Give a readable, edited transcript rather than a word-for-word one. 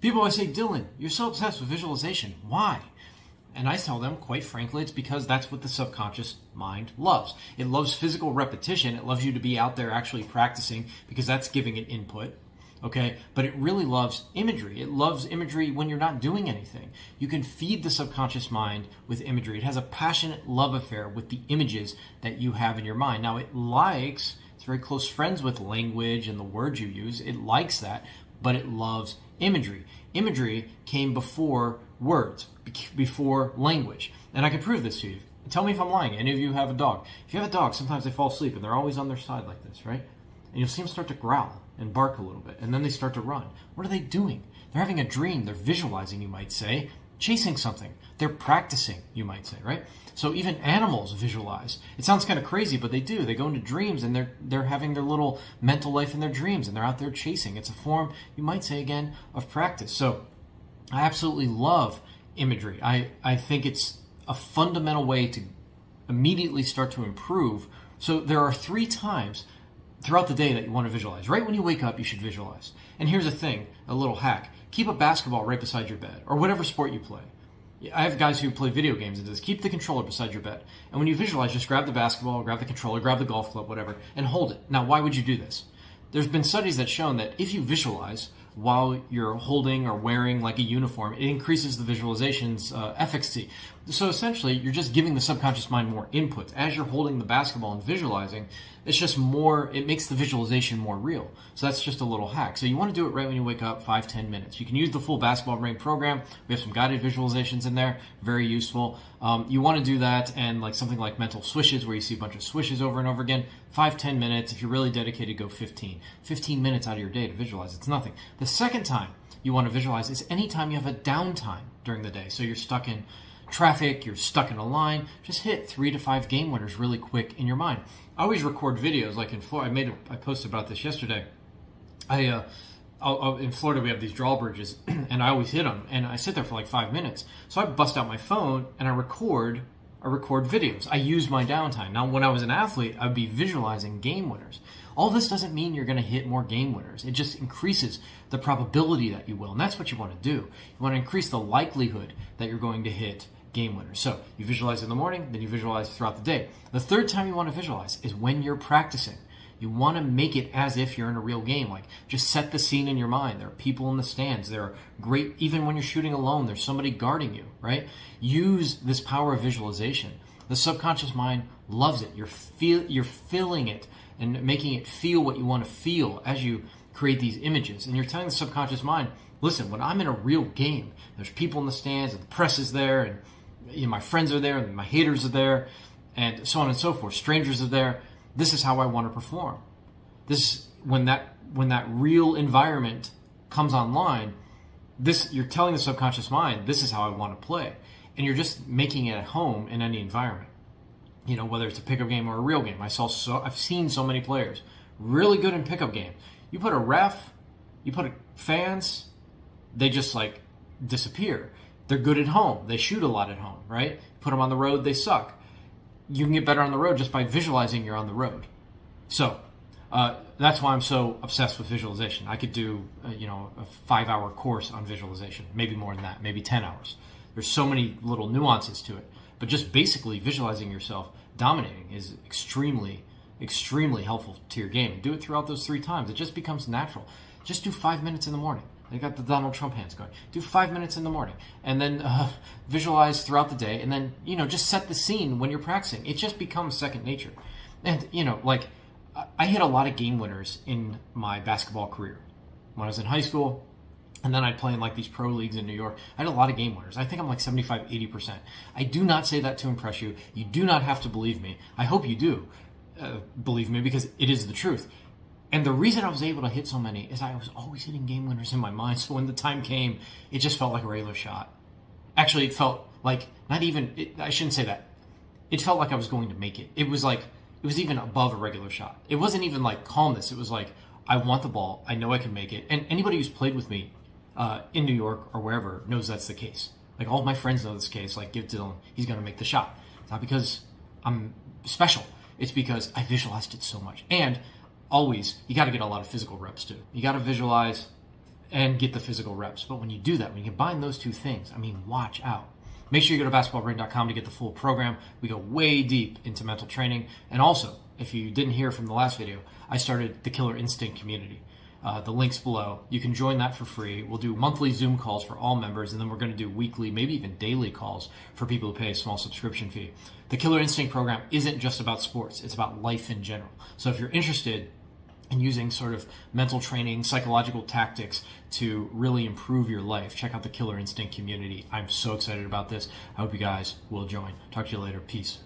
People always say, Dylan, you're so obsessed with visualization. Why? And I tell them, quite frankly, it's because that's what the subconscious mind loves. It loves physical repetition. It loves you to be out there actually practicing because that's giving it input. Okay, but it really loves imagery. It loves imagery when you're not doing anything. You can feed the subconscious mind with imagery. It has a passionate love affair with the images that you have in your mind. Now, it's very close friends with language and the words you use. It likes that, but it loves imagery. Imagery came before words, before language. And I can prove this to you. Tell me if I'm lying. Any of you have a dog. If you have a dog, sometimes they fall asleep and they're always on their side like this, right? And you'll see them start to growl and bark a little bit, and then they start to run. What are they doing? They're having a dream. They're visualizing, you might say, chasing something. They're practicing, you might say, right? So even animals visualize. It sounds kind of crazy, but they do. They go into dreams, and they're having their little mental life in their dreams, and they're out there chasing. It's a form, you might say again, of practice. So I absolutely love imagery. I think it's a fundamental way to immediately start to improve. So there are 3 times throughout the day that you want to visualize. Right when you wake up, you should visualize. And here's a thing, a little hack. Keep a basketball right beside your bed, or whatever sport you play. I have guys who play video games and do this. Keep the controller beside your bed. And when you visualize, just grab the basketball, grab the controller, grab the golf club, whatever, and hold it. Now, why would you do this? There's been studies that shown that if you visualize while you're holding or wearing like a uniform, it increases the visualization's efficacy. So essentially, you're just giving the subconscious mind more input. As you're holding the basketball and visualizing, it's just more, it makes the visualization more real. So that's just a little hack. So you want to do it right when you wake up, 5-10 minutes. You can use the full Basketball Brain program. We have some guided visualizations in there, very useful. You want to do that and like something like mental swishes where you see a bunch of swishes over and over again. 5-10 minutes. If you're really dedicated, go 15. 15 minutes out of your day to visualize. It's nothing. The second time you want to visualize is anytime you have a downtime during the day. So you're stuck in traffic, you're stuck in a line, just hit 3 to 5 game winners really quick in your mind. I always record videos like in Florida. I posted about this yesterday. In Florida we have these drawbridges and I always hit them and I sit there for like 5 minutes. So I bust out my phone and I record videos. I use my downtime. Now when I was an athlete, I'd be visualizing game winners. All this doesn't mean you're going to hit more game winners. It just increases the probability that you will. And that's what you want to do. You want to increase the likelihood that you're going to hit game winners. So you visualize in the morning, then you visualize throughout the day. The third time you want to visualize is when you're practicing. You want to make it as if you're in a real game. Like, just set the scene in your mind. There are people in the stands. There are great, even when you're shooting alone, there's somebody guarding you, right? Use this power of visualization. The subconscious mind loves it. You're feeling it and making it feel what you want to feel as you create these images. And you're telling the subconscious mind, listen, when I'm in a real game, there's people in the stands and the press is there and my friends are there and my haters are there and so on and so forth. Strangers are there. This is how I want to perform. When that real environment comes online, you're telling the subconscious mind, this is how I want to play. And you're just making it at home in any environment. You know, whether it's a pickup game or a real game. I've seen so many players really good in pickup games. You put a ref, you put fans, they just like disappear. They're good at home. They shoot a lot at home, right? Put them on the road, they suck. You can get better on the road just by visualizing you're on the road. So that's why I'm so obsessed with visualization. I could do a 5-hour course on visualization, maybe more than that, maybe 10 hours. There's so many little nuances to it. But just basically visualizing yourself dominating is extremely, extremely helpful to your game. Do it throughout those 3 times. It just becomes natural. Just do 5 minutes in the morning. They got the Donald Trump hands going. Do 5 minutes in the morning and then visualize throughout the day and then, just set the scene when you're practicing. It just becomes second nature. And, I hit a lot of game winners in my basketball career. When I was in high school and then I'd play in like these pro leagues in New York, I had a lot of game winners. I think I'm like 75, 80%. I do not say that to impress you. You do not have to believe me. I hope you do believe me because it is the truth. And the reason I was able to hit so many is I was always hitting game winners in my mind. So when the time came, it just felt like a regular shot. Actually, it felt like I shouldn't say that. It felt like I was going to make it. It was even above a regular shot. It wasn't even like calmness. It was like, I want the ball. I know I can make it. And anybody who's played with me in New York or wherever knows that's the case. Like all of my friends know this case. Like, give Dylan, he's going to make the shot. It's not because I'm special. It's because I visualized it so much. And always, you got to get a lot of physical reps too. You got to visualize and get the physical reps. But when you do that, when you combine those two things, I mean, watch out. Make sure you go to basketballbrain.com to get the full program. We go way deep into mental training. And also, if you didn't hear from the last video, I started the Killer Instinct community. The link's below. You can join that for free. We'll do monthly Zoom calls for all members, and then we're going to do weekly, maybe even daily calls for people who pay a small subscription fee. The Killer Instinct program isn't just about sports. It's about life in general. So if you're interested and using sort of mental training, psychological tactics to really improve your life, check out the Killer Instinct community. I'm so excited about this. I hope you guys will join. Talk to you later. Peace.